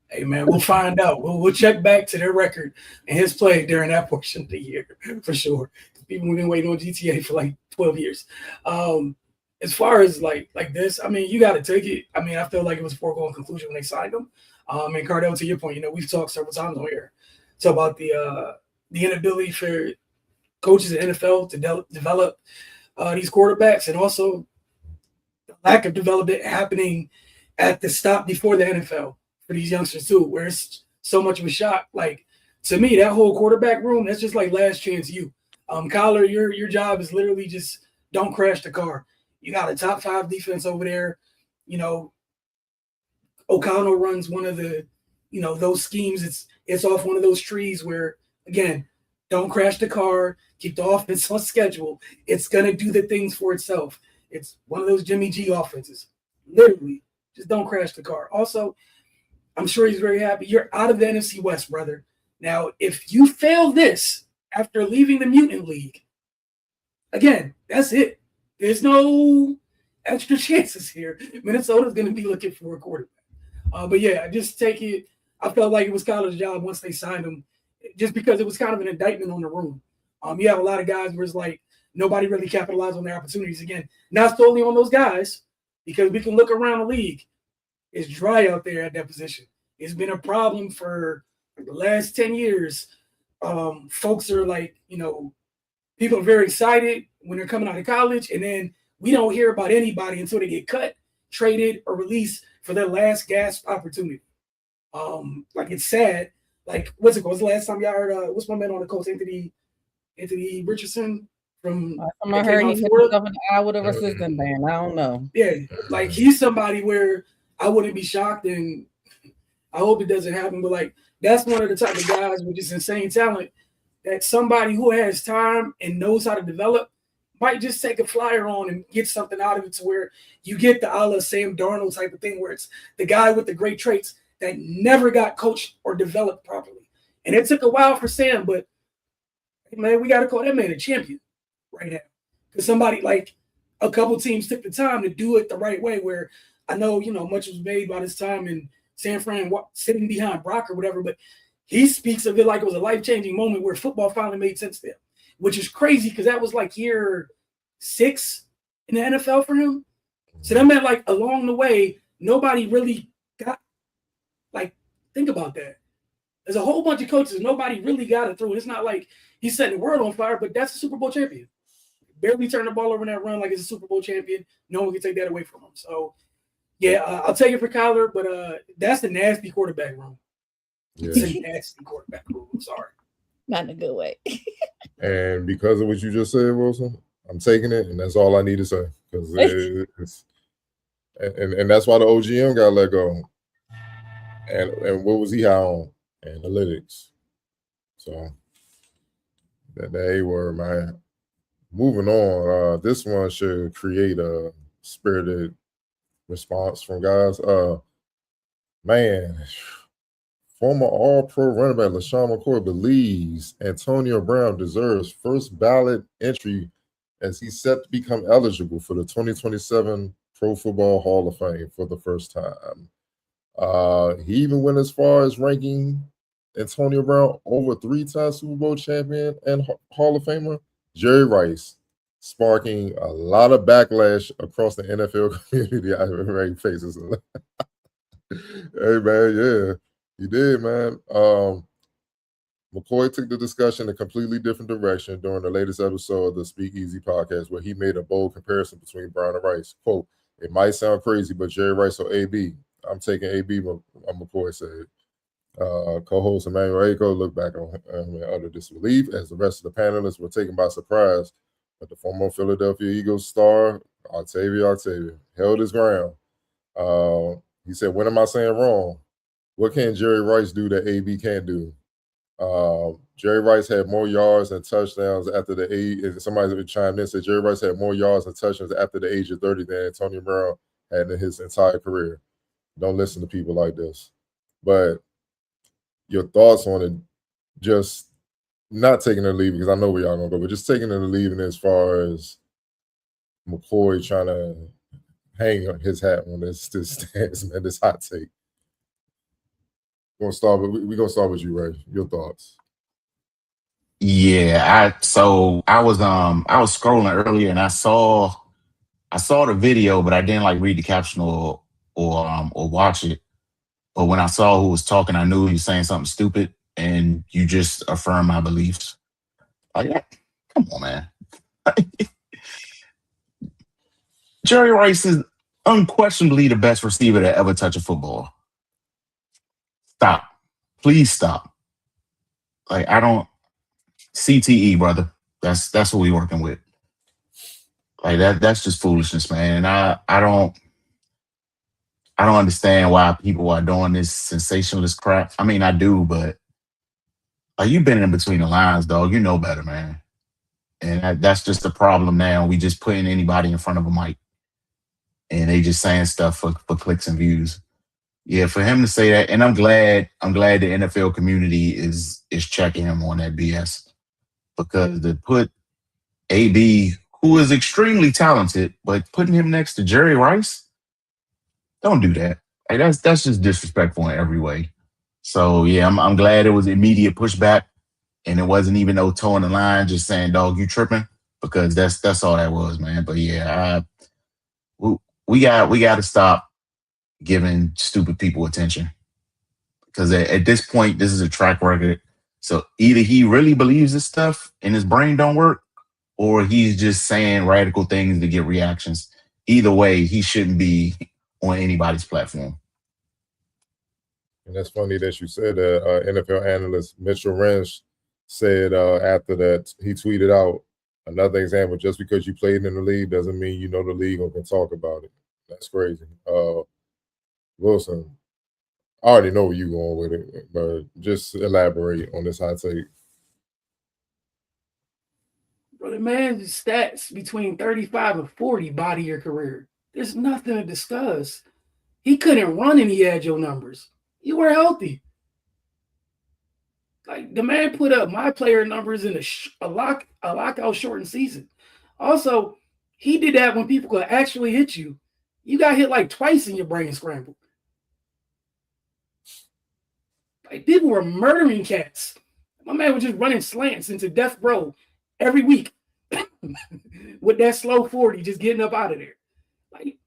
Hey, man, we'll find out. We'll check back to their record and his play during that portion of the year for sure. People have been waiting on GTA for like 12 years. As far as like this, I mean, you got to take it. I mean, I feel like it was a foregone conclusion when they signed him. And Cardell, to your point, we've talked several times on here. Talk about the inability for coaches in the NFL to develop these quarterbacks, and also the lack of development happening at the stop before the NFL for these youngsters too, where it's so much of a shock. Like, to me, that whole quarterback room, that's just like last chance you. Kyler, your job is literally just don't crash the car. You got a top 5 defense over there. O'Connell runs one of the, those schemes. It's off one of those trees where, again, don't crash the car, keep the offense on schedule. It's going to do the things for itself. It's one of those Jimmy G offenses. Literally, just don't crash the car. Also, I'm sure he's very happy. You're out of the NFC West, brother. Now, if you fail this after leaving the Mutant League, again, that's it. There's no extra chances here. Minnesota's going to be looking for a quarterback. But yeah, just take it. I felt like it was Kyler's job once they signed him, just because it was kind of an indictment on the room. You have a lot of guys where it's like nobody really capitalized on their opportunities. Again, not solely on those guys, because we can look around the league. is dry out there at that position. It's been a problem for the last 10 years. Folks are like, people are very excited when they're coming out of college, and then we don't hear about anybody until they get cut, traded, or released for their last gasp opportunity. Like, it's sad. Like, what's it called? The last time y'all heard what's my man on the Colts, Anthony Richardson from I heard he hit himself in the eye with a resistance band. I don't know. Yeah, like he's somebody where I wouldn't be shocked, and I hope it doesn't happen. But like, that's one of the type of guys with just insane talent that somebody who has time and knows how to develop might just take a flyer on and get something out of it, to where you get the a la Sam Darnold type of thing, where it's the guy with the great traits that never got coached or developed properly. And it took a while for Sam, but man, we got to call that man a champion right now. Because somebody, like, a couple teams took the time to do it the right way, where I know, much was made by this time in San Fran sitting behind Brock or whatever, but he speaks of it like it was a life-changing moment where football finally made sense to him, which is crazy because that was like year 6 in the NFL for him. So that meant, like, along the way, nobody really got, like, think about that. There's a whole bunch of coaches, nobody really got it through. It's not like he's setting the world on fire, but that's a Super Bowl champion. Barely turned the ball over in that run like it's a Super Bowl champion. No one can take that away from him. So, yeah, I'll take it for Kyler, but that's the nasty quarterback room. Yeah. It's a nasty quarterback room. I'm sorry. Not in a good way. And because of what you just said, Wilson, I'm taking it, and that's all I need to say. Because and that's why the OGM got let go. And what was he high on? Analytics. So that A word, man. Moving on, this one should create a spirited response from guys. Man, former All-Pro running back LaShawn McCoy believes Antonio Brown deserves first ballot entry as he's set to become eligible for the 2027 Pro Football Hall of Fame for the first time. He even went as far as ranking Antonio Brown over 3-time Super Bowl champion and Hall of Famer Jerry Rice, sparking a lot of backlash across the NFL community. I already faces. Hey man, yeah, he did, man. McCoy took the discussion in a completely different direction during the latest episode of the Speakeasy podcast, where he made a bold comparison between Brown and Rice. Quote, "It might sound crazy, but Jerry Rice or AB. I'm taking AB," McCoy said. Co-host Emmanuel Aiko looked back on him in utter disbelief as the rest of the panelists were taken by surprise. But the former Philadelphia Eagles star, Octavia, held his ground. He said, "What am I saying wrong? What can Jerry Rice do that AB can't do?" Jerry Rice had more yards and touchdowns after the age, and somebody chimed in and said Jerry Rice had more yards and touchdowns after the age of 30 than Antonio Brown had in his entire career. Don't listen to people like this. But your thoughts on it, just not taking the lead, because I know where y'all gonna go, but just taking the lead in as far as McCoy trying to hang his hat on this stance, man, this hot take. We're gonna start with you, Ray. Your thoughts. Yeah, I was scrolling earlier and I saw the video, but I didn't read the caption or watch it. But when I saw who was talking, I knew he was saying something stupid, and you just affirm my beliefs. Like, come on, man. Jerry Rice is unquestionably the best receiver to ever touch a football. Stop. Please stop. I don't CTE, brother. That's what we working with. That's just foolishness, man. And I don't understand why people are doing this sensationalist crap. I mean, I do, but you've been in between the lines, dog. You know better, man. And that's just the problem now. We just putting anybody in front of a mic, and they just saying stuff for clicks and views. Yeah, for him to say that, and I'm glad the NFL community is checking him on that BS, because to put AB, who is extremely talented, but putting him next to Jerry Rice, don't do that. That's just disrespectful in every way. So yeah, I'm glad it was immediate pushback, and it wasn't even no toe in the line, just saying, "Dog, you tripping," because that's all that was, man. But yeah, we got to stop giving stupid people attention. Because at this point, this is a track record. So either he really believes this stuff and his brain don't work, or he's just saying radical things to get reactions. Either way, he shouldn't be on anybody's platform. And that's funny that you said that. NFL analyst Mitchell Wrench said after that, he tweeted out, another example, just because you played in the league doesn't mean you know the league or can talk about it. That's crazy. Wilson, I already know where you're going with it, but just elaborate on this hot take. Bro, the man's stats between 35 and 40 body your career. There's nothing to discuss. He couldn't run and he had your numbers. You were healthy. Like, the man put up my player numbers in a lockout shortened season. Also, he did that when people could actually hit you. You got hit like twice and your brain scrambled. Like, people were murdering cats. My man was just running slants into death row every week with that slow 40, just getting up out of there. Like,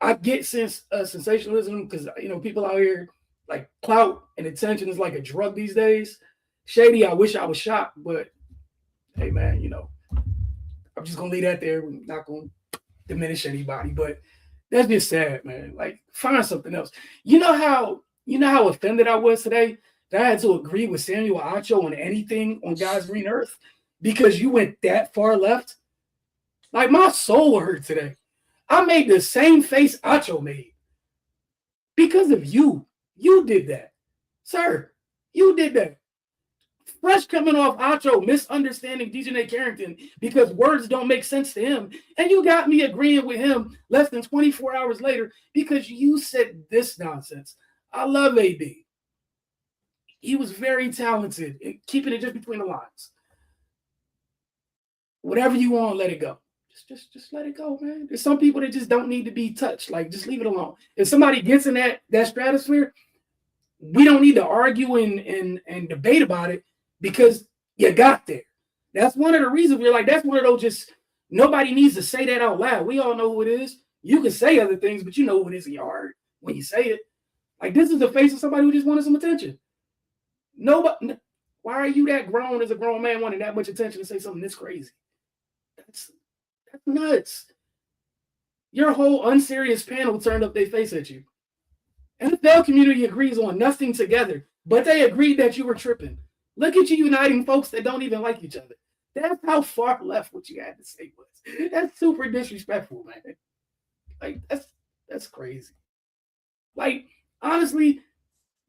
I get sensationalism because, you know, people out here, like, clout and attention is like a drug these days. Shady, I wish I was shot, but hey, man, you know, I'm just gonna leave that there. We're not gonna diminish anybody, but that's just sad, man. Like, find something else. You know how offended I was today that I had to agree with Samuel Acho on anything on God's green earth because you went that far left. Like, my soul hurt today. I made the same face Acho made because of you. You did that, sir. You did that. Fresh coming off Acho misunderstanding DJ Carrington because words don't make sense to him. And you got me agreeing with him less than 24 hours later because you said this nonsense. I love AD. He was very talented in keeping it just between the lines. Whatever you want, let it go. Just let it go, man. There's some people that just don't need to be touched. Like, just leave it alone. If somebody gets in that stratosphere, we don't need to argue and debate about it because you got there. That's one of the reasons we're like, that's one of those just, nobody needs to say that out loud. We all know who it is. You can say other things, but you know who it is in your heart when you say it. Like, this is the face of somebody who just wanted some attention. Nobody, why are you that grown as a grown man wanting that much attention to say something this crazy? That's nuts. Your whole unserious panel turned up their face at you. NFL community agrees on nothing together, but they agreed that you were tripping. Look at you uniting folks that don't even like each other. That's how far left what you had to say was. That's super disrespectful, man. Like, that's crazy. Like, honestly,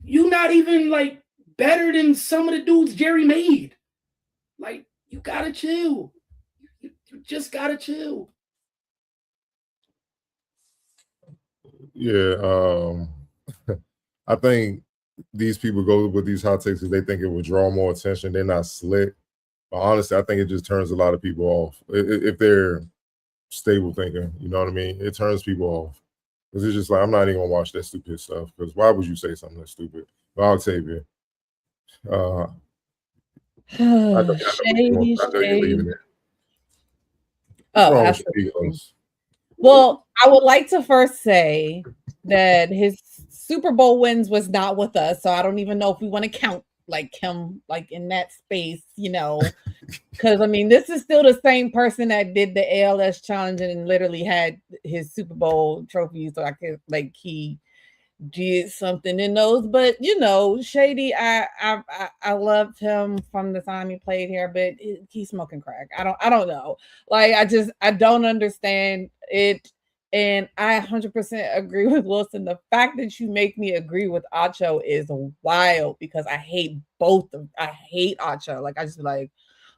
you not even, like, better than some of the dudes Jerry made. Like, you gotta chill. You just gotta chill. Yeah, I think these people go with these hot takes because they think it will draw more attention. They're not slick. But honestly, I think it just turns a lot of people off if they're stable thinking. You know what I mean? It turns people off because it's just like, I'm not even gonna watch that stupid stuff. Because why would you say something that's stupid? Well, Octavia, I know you're leaving it. Oh, absolutely. Well, I would like to first say that his Super Bowl wins was not with us, so I don't even know if we want to count like him like in that space, you know, because I mean, this is still the same person that did the ALS challenge and literally had his Super Bowl trophy, so I could like he did something in those. But you know, Shady, I loved him from the time he played here, but he's smoking crack. I don't know. Like, I don't understand it. And I 100% agree with Wilson. The fact that you make me agree with Acho is wild because I hate I hate Acho. Like, I just be like,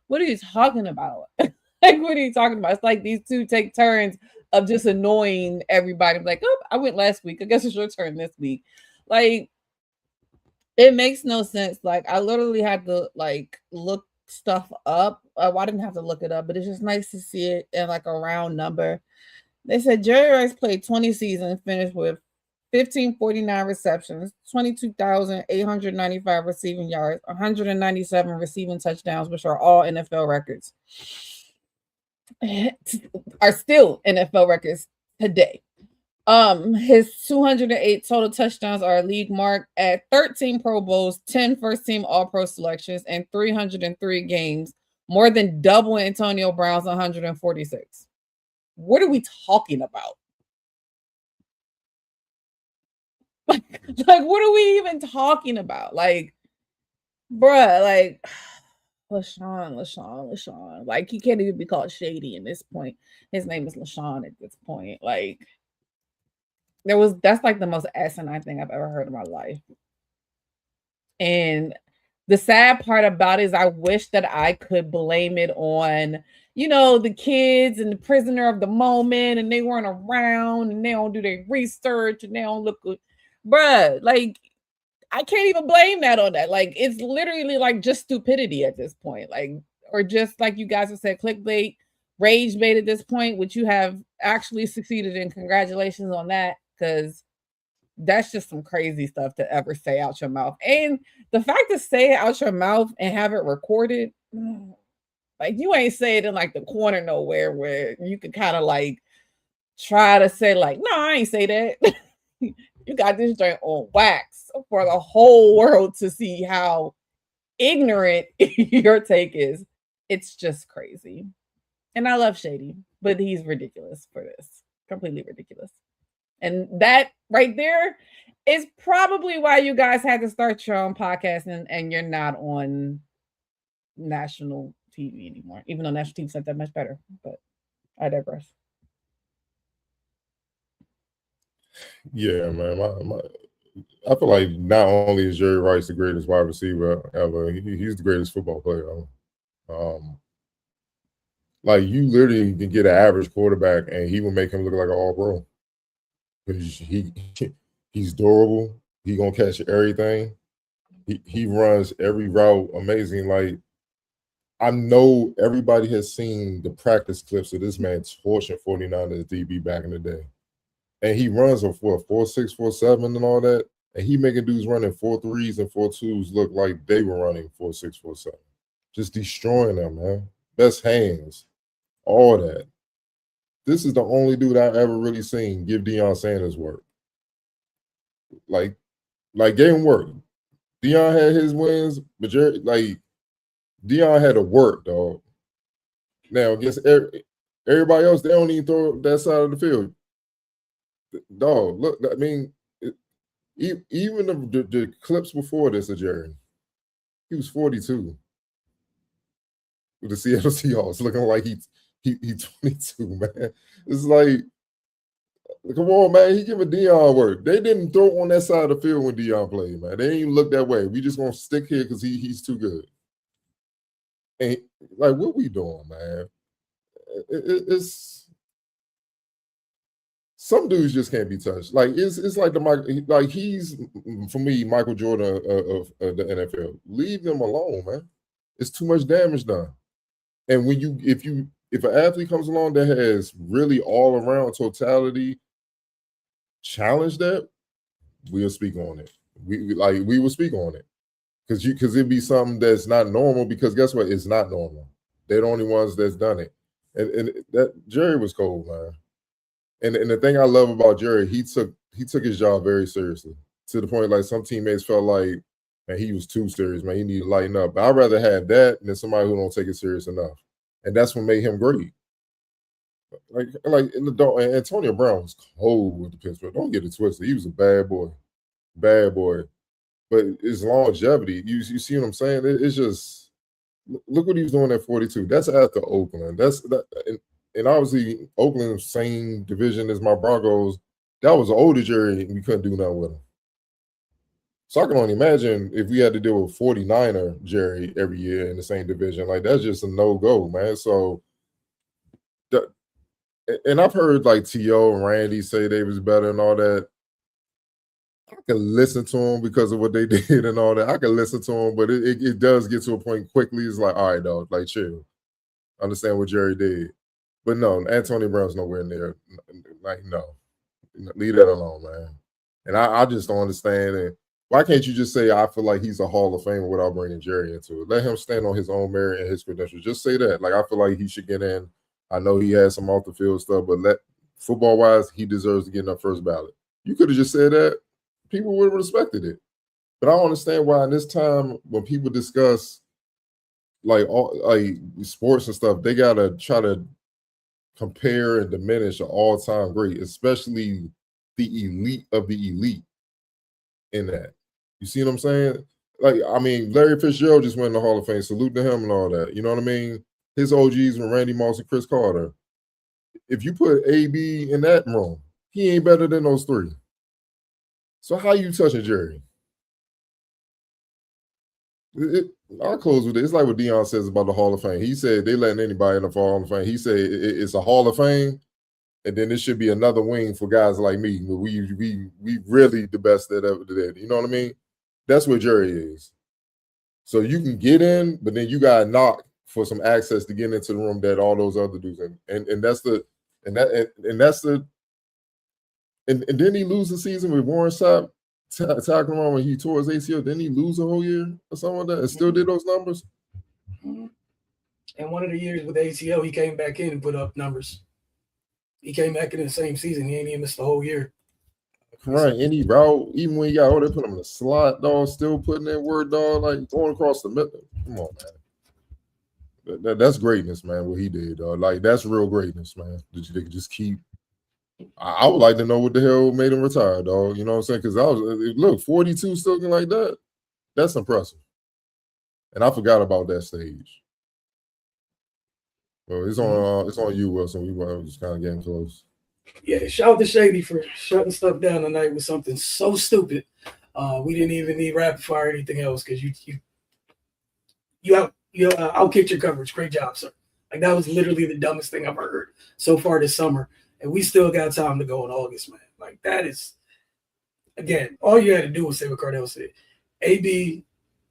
what are you talking about? Like, what are you talking about? It's like these two take turns of just annoying everybody. Like, oh, I went last week. I guess it's your turn this week. Like, it makes no sense. Like, I literally had to like look stuff up. I didn't have to look it up, but it's just nice to see it in like a round number. They said Jerry Rice played 20 seasons, finished with 1,549 receptions, 22,895 receiving yards, 197 receiving touchdowns, which are all NFL records. Are still NFL records today. His 208 total touchdowns are a league mark at 13 Pro Bowls, 10 first team All-Pro selections, and 303 games, more than double Antonio Brown's 146. What are we talking about? Like, what are we even talking about? Like, bruh, like LaShawn. Like, he can't even be called Shady in this point. His name is LaShawn at this point. Like, that's like the most asinine thing I've ever heard in my life. And the sad part about it is I wish that I could blame it on, the kids and the prisoner of the moment, and they weren't around, and they don't do their research, and they don't look good. Bruh, like, I can't even blame that on that. Like, it's literally like just stupidity at this point. Like, or just like you guys have said, clickbait, rage bait at this point, which you have actually succeeded in. Congratulations on that, because that's just some crazy stuff to ever say out your mouth. And the fact to say it out your mouth and have it recorded, like, you ain't say it in like the corner nowhere where you could kind of like try to say like, no, I ain't say that. You got this joint on wax for the whole world to see how ignorant your take is. It's just crazy. And I love Shady, but he's ridiculous for this. Completely ridiculous. And that right there is probably why you guys had to start your own podcast and you're not on national TV anymore, even though national TV's not that much better. But I digress. Yeah, man. I feel like not only is Jerry Rice the greatest wide receiver ever, he's the greatest football player. Like, you literally can get an average quarterback and he will make him look like an all-pro. He's durable. He gonna catch everything. He runs every route amazing. Like, I know everybody has seen the practice clips of this man torching 49ers DB back in the day. And he runs a 4.6, 4.7 and all that. And he making dudes running 4.3s and 4.2s look like they were running 4.6, 4.7. Just destroying them, man. Best hands. All that. This is the only dude I've ever really seen give Deion Sanders work. Like gave him work. Deion had his wins, but Deion had to work, dog. Now, against everybody else, they don't even throw that side of the field. Dog, look, I mean, even the clips before this of Jerry, he was 42 with the Seattle Seahawks, looking like he 22, man. It's like, come on, man. He giving Deion work. They didn't throw on that side of the field when Deion played, man. They didn't even look that way. We just gonna stick here because he's too good. And like, what we doing, man? It's some dudes just can't be touched. Like, it's like he's, for me, Michael Jordan of the NFL. Leave them alone, man. It's too much damage done. And when if an athlete comes along that has really all around totality, challenge that, we'll speak on it. We will speak on it. Because it'd be something that's not normal, because guess what? It's not normal. They're the only ones that's done it. And that Jerry was cold, man. And the thing I love about Jerry, he took his job very seriously, to the point like some teammates felt like, man, he was too serious, man. He needed to lighten up. But I'd rather have that than somebody who don't take it serious enough. And that's what made him great. Like Antonio Brown was cold with the Pittsburgh. Don't get it twisted. He was a bad boy. But his longevity, you see what I'm saying? It's just, look what he was doing at 42. That's after Oakland. And obviously Oakland, same division as my Broncos. That was an older Jerry, and we couldn't do nothing with him. So I can only imagine if we had to deal with 49er Jerry every year in the same division. Like, that's just a no-go, man. So, and I've heard like T.O. and Randy say they was better and all that. I can listen to them because of what they did and all that. I can listen to them, but it does get to a point quickly. It's like, all right, dog, like, chill. Understand what Jerry did. But no, Antonio Brown's nowhere near. Like, no. Leave that alone, man. And I just don't understand it. Why can't you just say, I feel like he's a Hall of Famer without bringing Jerry into it? Let him stand on his own merit and his credentials. Just say that. Like, I feel like he should get in. I know he has some off the field stuff, but football-wise, he deserves to get in that first ballot. You could have just said that. People would have respected it. But I don't understand why in this time when people discuss like sports and stuff, they gotta try to compare and diminish an all-time great, especially the elite of the elite in that. You see what I'm saying? Like, I mean, Larry Fitzgerald just went in the Hall of Fame. Salute to him and all that. You know what I mean? His OGs were Randy Moss and Chris Carter. If you put AB in that room, he ain't better than those three. So how you touching Jerry? I'll close with it. It's like what Deion says about the Hall of Fame. He said they letting anybody in the Hall of Fame. He said it's a Hall of Fame, and then there should be another wing for guys like me. We really the best that ever did. You know what I mean? That's what Jerry is. So you can get in, but then you got to knock for some access to get into the room that all those other dudes in. And then he lose the season with Warren Sapp tackling around when he tore his ACL. Didn't he lose a whole year or something like that and still did those numbers? And one of the years with ACL, he came back in and put up numbers. He came back in the same season. He ain't even missed the whole year. Right, any route, even when you got they put him in the slot, dog, still putting that word, dog, like going across the middle. Come on, man. That's greatness, man, what he did, dog. Like, that's real greatness, man. They could just keep. I would like to know what the hell made him retire, dog. You know what I'm saying? Because look, 42 still looking like that. That's impressive. And I forgot about that stage. Well, it's on you, Wilson. We were just kind of getting close. Yeah, shout out to Shady for shutting stuff down tonight with something so stupid. We didn't even need rapid fire or anything else because you outkicked your coverage. Great job, sir. Like, that was literally the dumbest thing I've heard so far this summer. And we still got time to go in August, man. Like, that is, again, all you had to do was say what Cardell said. AB,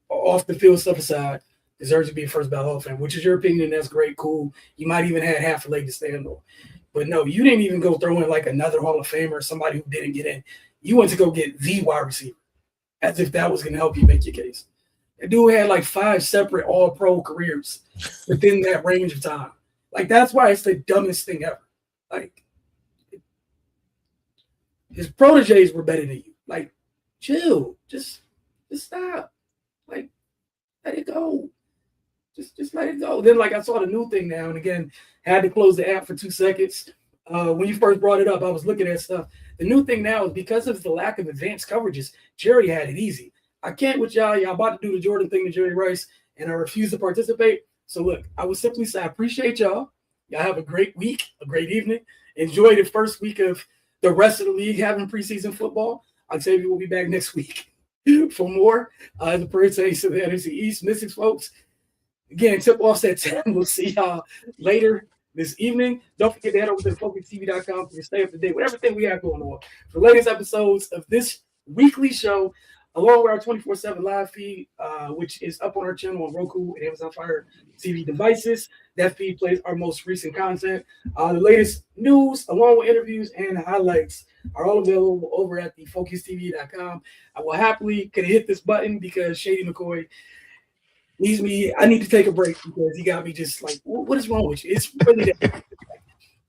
off the field stuff aside, deserves to be a first ballot Hall of Fame, which is your opinion. That's great, cool. You might even have half a leg to stand on. But no, you didn't even go throw in like another Hall of Famer, somebody who didn't get in. You went to go get the wide receiver, as if that was going to help you make your case. The dude had like 5 separate all-pro careers within that range of time. Like, that's why it's the dumbest thing ever. Like, his proteges were better than you. Like, chill. Just stop. Like, let it go. Just let it go. Then, like, I saw the new thing now, and again, had to close the app for 2 seconds. When you first brought it up, I was looking at stuff. The new thing now is because of the lack of advanced coverages, Jerry had it easy. I can't with y'all. Y'all about to do the Jordan thing to Jerry Rice, and I refuse to participate. So, look, I would simply say I appreciate y'all. Y'all have a great week, a great evening. Enjoy the first week of the rest of the league having preseason football. Octavia will be back next week for more. The Peritanes of the NFC East. Mystics, folks. Again, tip-offs at 10. We'll see y'all later this evening. Don't forget to head over to FocusTV.com to stay up to date with everything we have going on. For the latest episodes of this weekly show, along with our 24/7 live feed, which is up on our channel on Roku and Amazon Fire TV devices. That feed plays our most recent content. The latest news, along with interviews and highlights, are all available over at the FocusTV.com. I will happily hit this button because Shady McCoy needs me. I need to take a break because he got me just like, what is wrong with you? It's really that.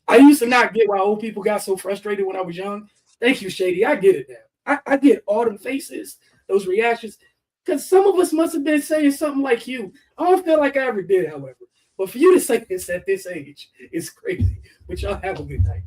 I used to not get why old people got so frustrated when I was young. Thank you, Shady. I get it now. I get all them faces, those reactions, because some of us must have been saying something like you. I don't feel like I ever did, however. But for you to say this at this age is crazy. But y'all have a good night.